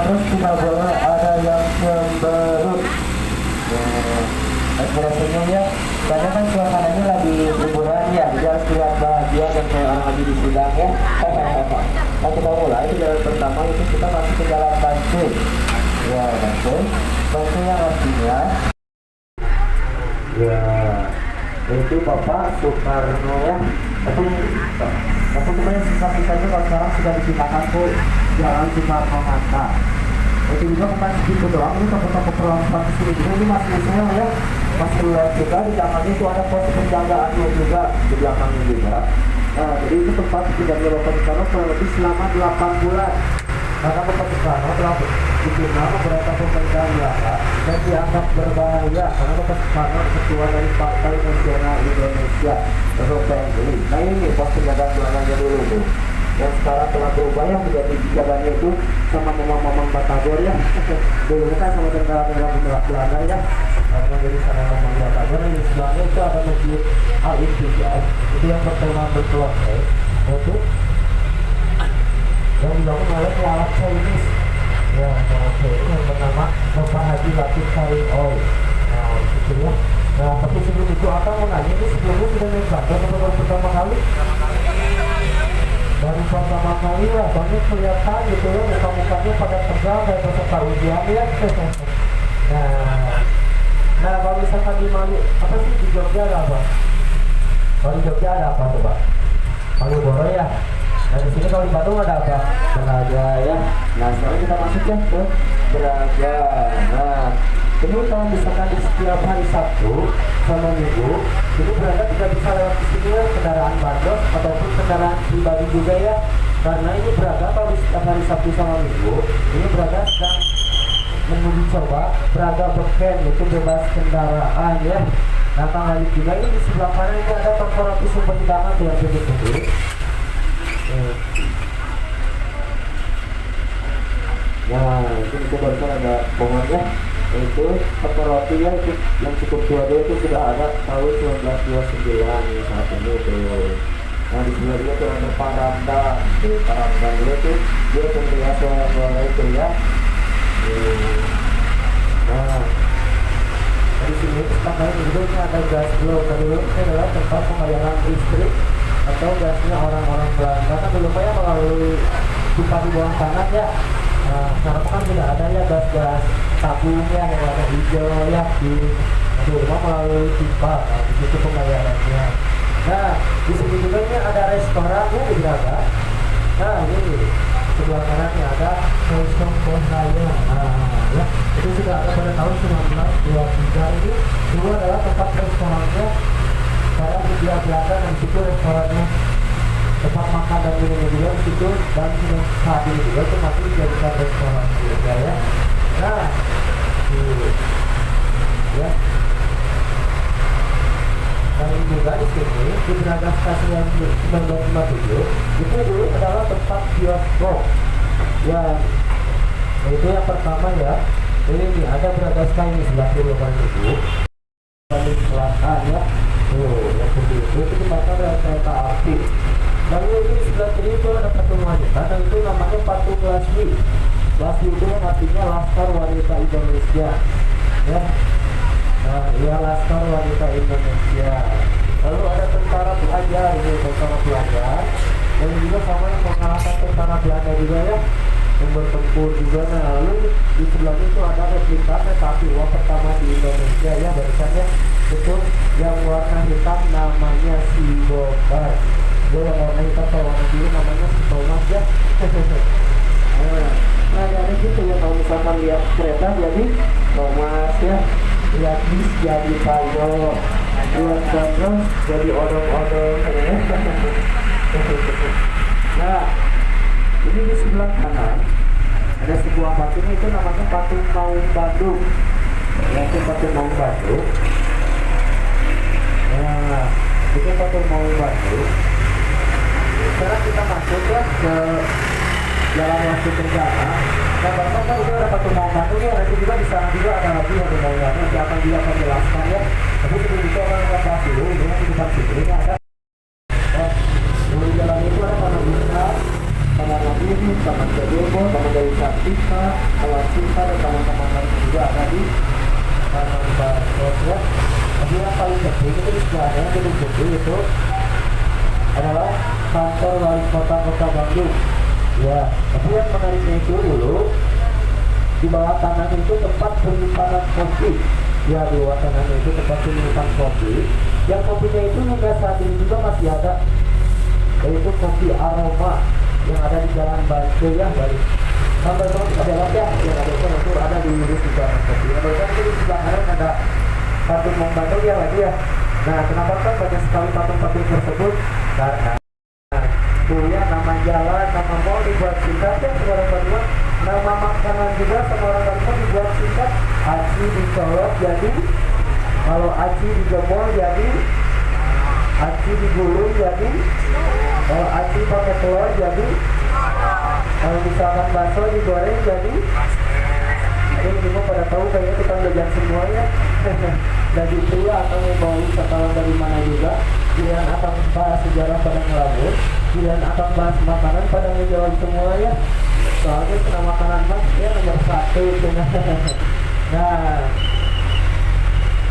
terus tidak boleh ada yang cemberut. Ekspresinya ya, karena kan suasananya lagi liburan ya, jadi harus terlihat bahagia dan kayak orang lagi di sidang ya. Nah kita mulai di jalan pertama itu kita masuk ke jalan Bantul. Ya Bantul, Bantul yang artinya ya itu Bapak Soekarno ya. Tapi kemudian sisa-sisanya kalau sekarang sudah dipindahkan ke Jalan Soekarno Hatta. Itu juga bukan segitu doang, ini toko-toko peralatan di sini juga ini masih Ismail ya, masih luas juga. Di belakangnya itu ada pos penjagaannya juga di belakangnya juga. Nah jadi itu tempat tinggalnya Bapak Soekarno kurang lebih selama 8 bulan. Karena Bapak Soekarno telah dikenal beberapa pemerintahan Belanda dan dianggap berbahaya karena Bapak Soekarno ketua dari Partai Nasional Indonesia atau PNI. Nah ini pos penjagaan Belandanya dulu tuh, yang sekarang telah berubah ya menjadi penjagaannya itu sama Mamang Batagor ya. Dulu kan sama tentara-tentara Belanda ya, karena jadi sama Mamang Batagor. Yang sebelahnya itu ada masjid Al-Ittihad, itu yang pertama berkelompok itu yang dibangun oleh pelawak Chinese ya, yang bernama Bapak Haji Latif Salim Oi. Nah itu ya. Nah tapi sebelum itu akan mau nanya, ini sebelumnya sudah naik Bandar atau baru pertama kali? Baru pertama kali lah, soalnya kelihatan gitu ya, muka-mukanya pada tegang kayak peserta ujian ya. Nah kalau misalkan di Malu, apa sih di Jogja ada apa? Kalau di Jogja ada apa coba? Malioboro ya. Nah di sini kalau di Bandung ada apa? Braga ya. Nah sekarang kita masuk ya ke Braga. Nah ini kalau misalkan di setiap hari Sabtu sama Minggu, ini Braga tidak bisa lewat di sini ya, kendaraan bandros ataupun kendaraan pribadi juga ya. Karena ini Braga kalau di setiap hari Sabtu sama Minggu, ini Braga sedang menguji coba Braga Beken, itu bebas kendaraan ya. Nah tanggal juga ini di sebelah kanan ini ada korporasi sumber hidangan yang tunggu. Nah itu barusan ada pohonnya, itu toko roti ya, itu yang cukup tua dia itu sudah ada tahun 1929 saat ini tuh. Nah di sebelah dia tuh ada Parandang, di Parandang itu dia pembelian suara itu ya. Nah di sini tanggal juga ini ada gas glow. Dulu ini adalah tempat pembayaran listrik atau gasnya orang-orang Belanda. Kan dulu ya melalui pipa di bawah tanah ya. Nah, sekarang kan sudah ada ya gas-gas tabung ya yang warna hijau ya di rumah melalui pipa. Nah, di situ pembayarannya. Nah, di sini juga ini ada restoran ya di Braga. Nah, ini sebelah kanannya ada Kosong Bos Raya. Nah, ya, itu sudah ada pada tahun 1923. Ini dulu adalah tempat restorannya para pegiat Belanda, dan situ restorannya, tempat makan dan minum juga di situ, dan saat ini juga itu masih dijadikan restoran juga ya. Nah, ya. Dan juga di sini di Braga Stasiun 1957 itu dulu adalah tempat bioskop. Ya, itu yang pertama ya. Ini ada Braga Sky ini sebelah kiri itu. Paling selatan ya. Yang kedua itu jembatan rel kereta api. Lalu ini sebelah kiri itu ada patung wanita, dan itu namanya patung Laswi. Laswi itu yang artinya Laskar Wanita Indonesia. Ya. Nah, ya Laskar Wanita Indonesia. Lalu ada tentara Belanda, ini tentara Belanda. Dan juga sama yang mengalahkan tentara Belanda juga ya, yang bertempur juga. Nah, lalu di sebelahnya itu ada replika kereta api uap pertama di Indonesia ya, barisannya itu yang warna hitam namanya Sibobar. Dia yang warna hitam atau warna biru namanya si Thomas ya. Nah dari gitu ya, kalau misalkan lihat kereta jadi Thomas ya, lihat bis jadi Payo, lihat bandros jadi odong-odong ya. Nah ini di sebelah kanan ada sebuah patung, itu namanya patung Maung Bandung, yaitu patung Maung Bandung. Nah itu patung Maung Bandung. Sekarang kita masuk ya ke Jalan Wastu Kencana. Nah bahkan kan itu ada patung Maung Bandung ya, nanti juga di sana juga ada lagi yang lumayan, nanti akan juga akan jelaskan ya. Tapi sebelum itu akan kita bahas dulu, ini di depan sini ini ada di jalan itu ada tanah besar, tanah lagi ini Taman Gajebo, Taman Dewi Sartika, Taman Cinta dan taman-taman lain juga ada di Taman Basos ya. Tapi yang paling penting itu di sebelahnya gedung gede itu adalah kantor wali kota Kota Bandung ya. Tapi yang menariknya itu dulu di bawah tanah itu tempat penyimpanan kopi ya, di bawah tanah itu tempat penyimpanan kopi yang kopinya itu hingga saat ini juga masih ada, yaitu kopi aroma yang ada di Jalan Bantu ya, dari sampai terus ke belok ya, yang ada itu ada di lurus di Jalan Kopi. Ada kan di sebelah kanan ada patung Mong Bandung ya lagi ya. Nah, kenapa kan banyak sekali patung-patung tersebut? Karena tuh ya, nama jalan, nama mall dibuat singkat ya sama orang Bandung. Nama makanan juga sama orang Bandung dibuat singkat. Aci dicolok jadi, kalau aci dijemur jadi, aci digulung jadi, kalau aci pakai telur jadi, kalau misalkan bakso digoreng jadi. Ini semua pada tahu kayaknya kita belajar semuanya. Dari pria atau mau wisatawan dari mana juga, pilihan akan bahas sejarah pada ngelabur, pilihan akan bahas makanan pada menjawab semua ya. Soalnya kena makanan mas ya nomor 1 nah,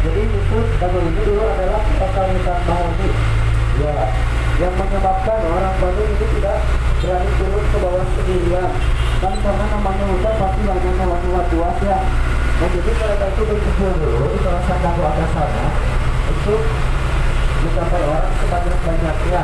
jadi itu Dago ini dulu adalah pasal hutan Mahoni ya, yang menyebabkan orang Bandung ini tidak berani turun ke bawah sendirian kan, karena namanya hutan pasti banyak hewan-hewan buas ya. Dan jadi mereka itu berkumpul dulu di kawasan Dago atas sana untuk mencapai orang sebanyak-banyaknya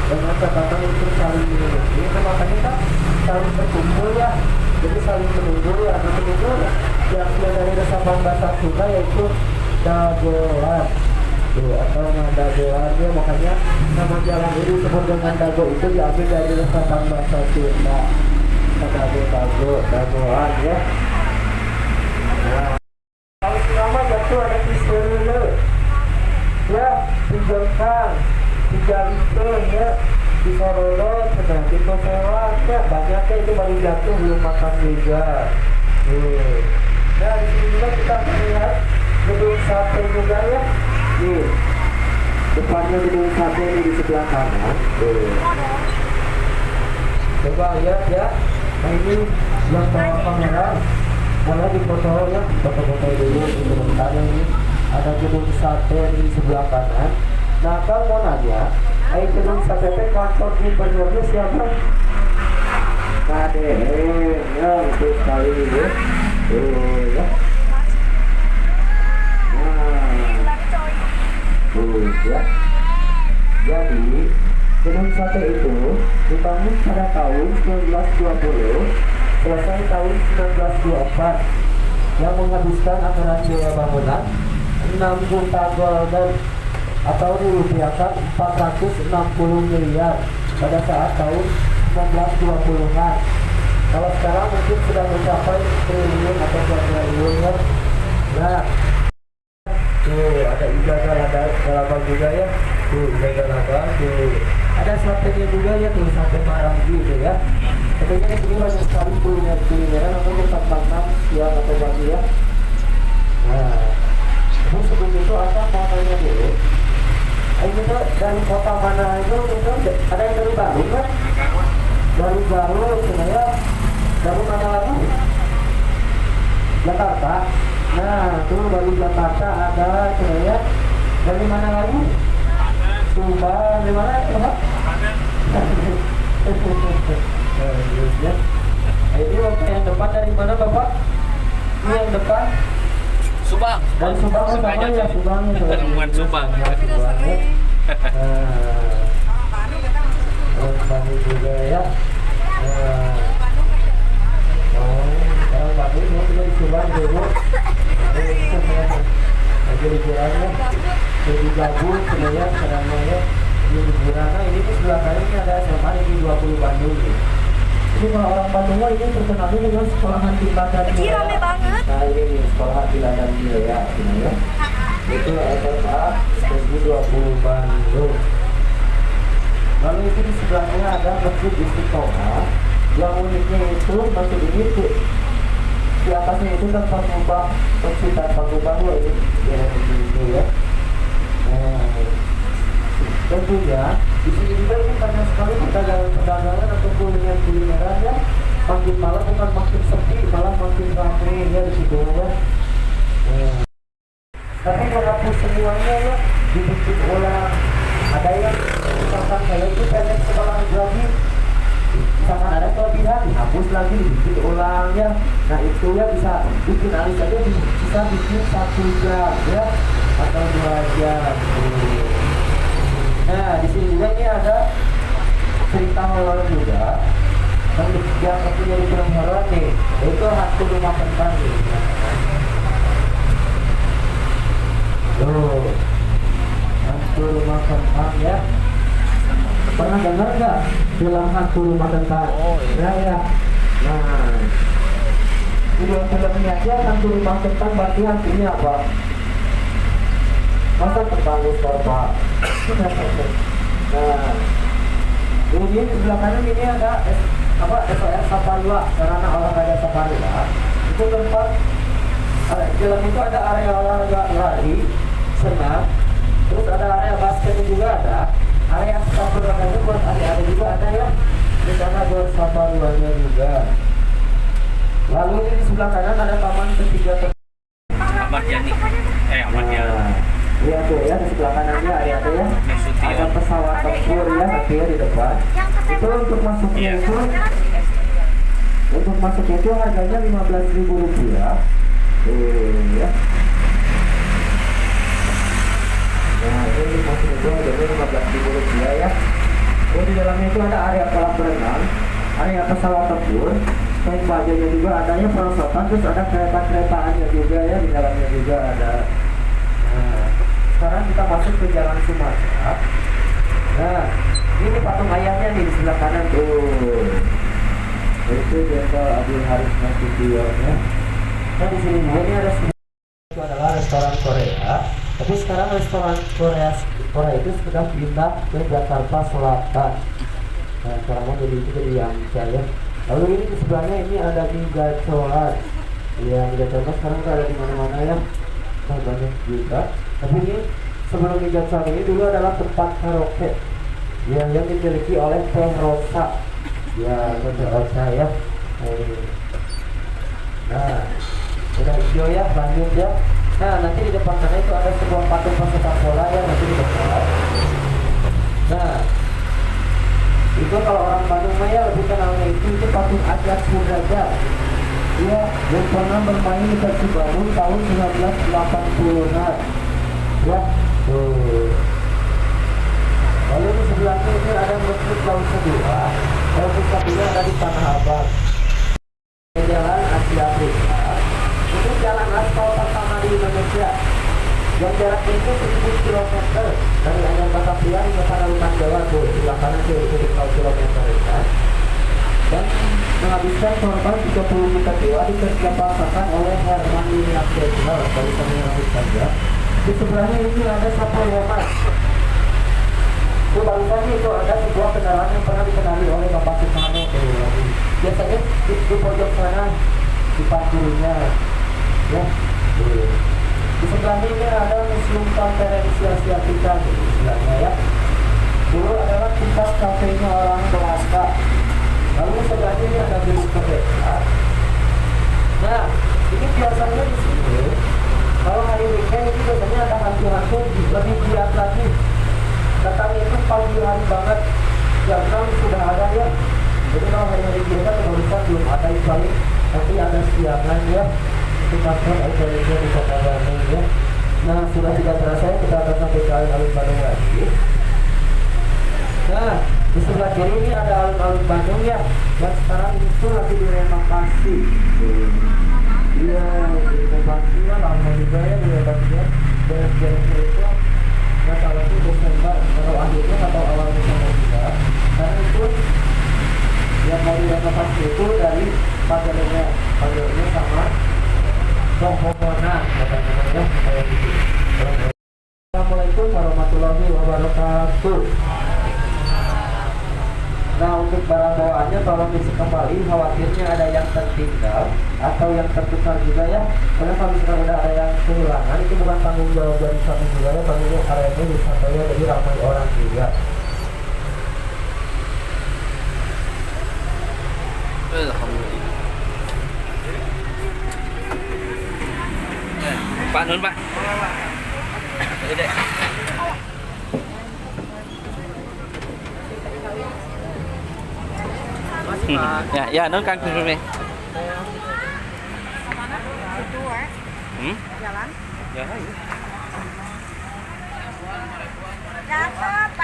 dengan catatan untuk saling menunggu. Itu makanya kan saling berkumpul ya, jadi saling menunggu ya, menunggu yang dari resapan bahasa Sunda yaitu dagoan atau dagoan ya, makanya nama jalan ini disebut dengan Dago itu diambil dari resapan bahasa Sunda, dagoan ya. Nah, kalau selama jatuh ada Kisele ya, di Jengkang, di Jalike ya, di Sorolot, di Kosewak ya, banyaknya itu baru jatuh belum makan juga. Nah, di sini juga kita melihat gedung sate juga ya. Depannya gedung sate ini di sebelah kanan. Coba lihat ya. Nah, ini yang bawa kamera. Kalau di foto ya, foto-foto dulu sebentar ini. Ada gedung sate di sebelah kanan. Nah, kalau mau nanya, gedung sate itu kantor gubernurnya siapa? Kadeh, ya itu sekali ya. Ya. Ya. Jadi gedung sate itu dibangun pada tahun 1920, selesai tahun 1924, yang menghabiskan anggaran biaya bangunan 6 juta golden atau dirupiahkan 460 miliar pada saat tahun 1920-an. Kalau sekarang mungkin sudah mencapai triliun atau triliun ya. Nah, tuh ada ibadah laba juga ya, tuh ibadah laba, tuh ada satenya juga ya, tuh sate marang gitu ya. Tentunya di sini banyak sekali kulineran atau tempat makan siang atau pagi ya. Nah, terus sebelum itu asal mau tanya dulu, ini tuh dari kota mana itu ada yang dari Bandung kan? Dari Garut sebenarnya, dari mana lagi? Jakarta. Nah, tuh dari Jakarta ada sebenarnya. Dari mana lagi? Subang, dari mana ya? Ya. Ini bapak yang depan dari mana bapak? Ini yang depan? Subang. Dari Subang sama ya, Subang ya. Bukan Subang. Subang ya. Bandung juga ya. Sekarang Bandung mau tinggal di Subang dulu. Lagi liburannya, jadi gabung sebenarnya sekarang ya. Di liburan, ini tuh sebelah kanan ada SMA di 20 Bandung nih. Jadi kalau orang Bandung ini terkenalnya dengan sekolahan Tiladan Ini rame banget. Nah ini nih sekolahan Tiladan ya, ini ya. Itu SMA negeri 20 Bandung. Lalu itu di sebelahnya ada Masjid Istiqomah. Yang uniknya itu masjid ini tuh di atasnya itu tempat ngubah pencitraan pagubah ini ya, itu ya. tentunya di sini juga ini banyak sekali perdagangan atau kulineran ya. Makin malam bukan makin sepi, malah makin ramai ya di situ ya. Tapi menghapus semuanya ya, dibikin ulang. Ada yang misalkan kayak itu pendek sekolah lagi, misalkan ada kelebihan dihapus lagi, dibikin ulang ya. Nah itu ya bisa bikin alis aja, bisa bikin 1 jam ya atau 2 jam. Nah di sini juga ini ada cerita horor juga. Yang punya di film horor nih, itu hantu rumah kentang nih. Tuh, hantu rumah kentang ya. Pernah dengar nggak film hantu rumah kentang? Oh iya. Ya. Nah, film-filmnya aja hantu rumah kentang berarti hantunya apa? Masa terbangun korban. Nah, ini di sebelah kanan ini ada SOS Saparua, sarana olahraga Saparua. Itu tempat dalam itu ada area olahraga lari, senam, terus ada area basket juga ada, area Saparua itu buat ada juga ada ya. Di sana buat Saparuanya juga. Lalu ini di sebelah kanan ada taman ketiga. Ahmad Yani. Ahmad Yani. Iya tuh ya di sebelah kanannya area tuh ya. Ada pesawat tempur ya nanti ya di depan. Itu untuk masuknya itu, untuk masuknya itu harganya Rp15.000 ya. Nah ini masuk itu harganya Rp15.000 ya. Terus di dalamnya itu ada area kolam berenang, area pesawat tempur, naik bajanya juga adanya perosotan, terus ada kereta-keretaannya juga ya di dalamnya juga ada. Nah sekarang kita masuk ke Jalan Sumatera. Nah ini patung ayamnya nih di sebelah kanan tuh. Itu Jenderal Abdul Haris Nasution ya. Nah di sini ini ada itu adalah restoran Korea. Tapi sekarang restoran Korea itu sudah pindah ke Jakarta Selatan. Nah sekarang jadi itu di Amca ya. Lalu ini di sebelahnya ini ada mie gacolan. Iya mie gacolan sekarang udah ada di mana-mana ya. Nah banyak juga. Tapi ini sebelum mie gacolan ini dulu adalah tempat karaoke yang dimiliki oleh Teh Rosa. Ya Teh Rosa ya. Nah udah hijau ya, lanjut ya. Nah nanti di depan sana itu ada sebuah patung pesepak bola ya nanti di depan. Nah itu kalau orang Bandung mah ya lebih kenalnya itu patung Ajas Sudrajat. Dia yang pernah bermain di Persib Bandung tahun 1980-an. Ya, tuh. Lalu di sebelahnya ini ada Masjid Daun Kedua. Masjid Kedua ada di Tanah Abang. Jalan Asia Afrika. Itu jalan aspal pertama di Indonesia. Yang jaraknya itu 1000 km dari Anyar Batavia hingga Padalarang Jawa tuh. Sebelah kanan itu 10 km ya. Dan menghabiskan korban 30 juta jiwa dikerjapasakan oleh Herman William Jenderal dari Tangerang saja. Di sebelahnya ini ada Sapul Womas. Itu barusannya itu ada sebuah kendaraan yang pernah dikenali oleh Bapak Soekarno tuh. Biasanya di pojok sana di parkirnya ya. Di sebelahnya ini ada Museum Konferensi Asiatica di sebelahnya ya. Dulu adalah tempat kafenya orang Belanda. Lalu sebelahnya ini ada gedung Merdeka. Nah, ini biasanya di sini kalau hari weekend ini biasanya ada hantu-hantu lebih giat lagi. Datangnya itu pagi hari banget, jam 6 sudah ada ya. Jadi kalau hari-hari biasa barusan belum ada paling nanti ada siangan ya. Itu masker aja di Kota Bandung ya. Nah sudah tidak terasa kita akan sampai ke alun-alun Bandung lagi. Nah di sebelah kiri ini ada alun-alun Bandung ya, yang sekarang itu lagi direnovasi. Iya direnovasi ya, lama juga ya direnovasi ya. Dan jaraknya itu nggak tahu itu Desember atau akhirnya atau awal Desember juga. Karena itu yang mau direnovasi itu dari pagarnya sama Pohon-pohonan katanya ya kayak gitu. Assalamualaikum warahmatullahi wabarakatuh. Nah untuk barang bawaannya tolong diisi kembali, khawatirnya ada yang tertinggal atau yang tertukar juga ya. Karena kalau misalkan udah ada yang kehilangan itu bukan tanggung jawab dari kami juga ya, tanggung jawab areanya wisatanya, jadi ramai orang juga. Alhamdulillah. Pak Nun Pak. Dek. Ya, Nun Kang Firmi. Jalan. Ya, ayo. Cakep.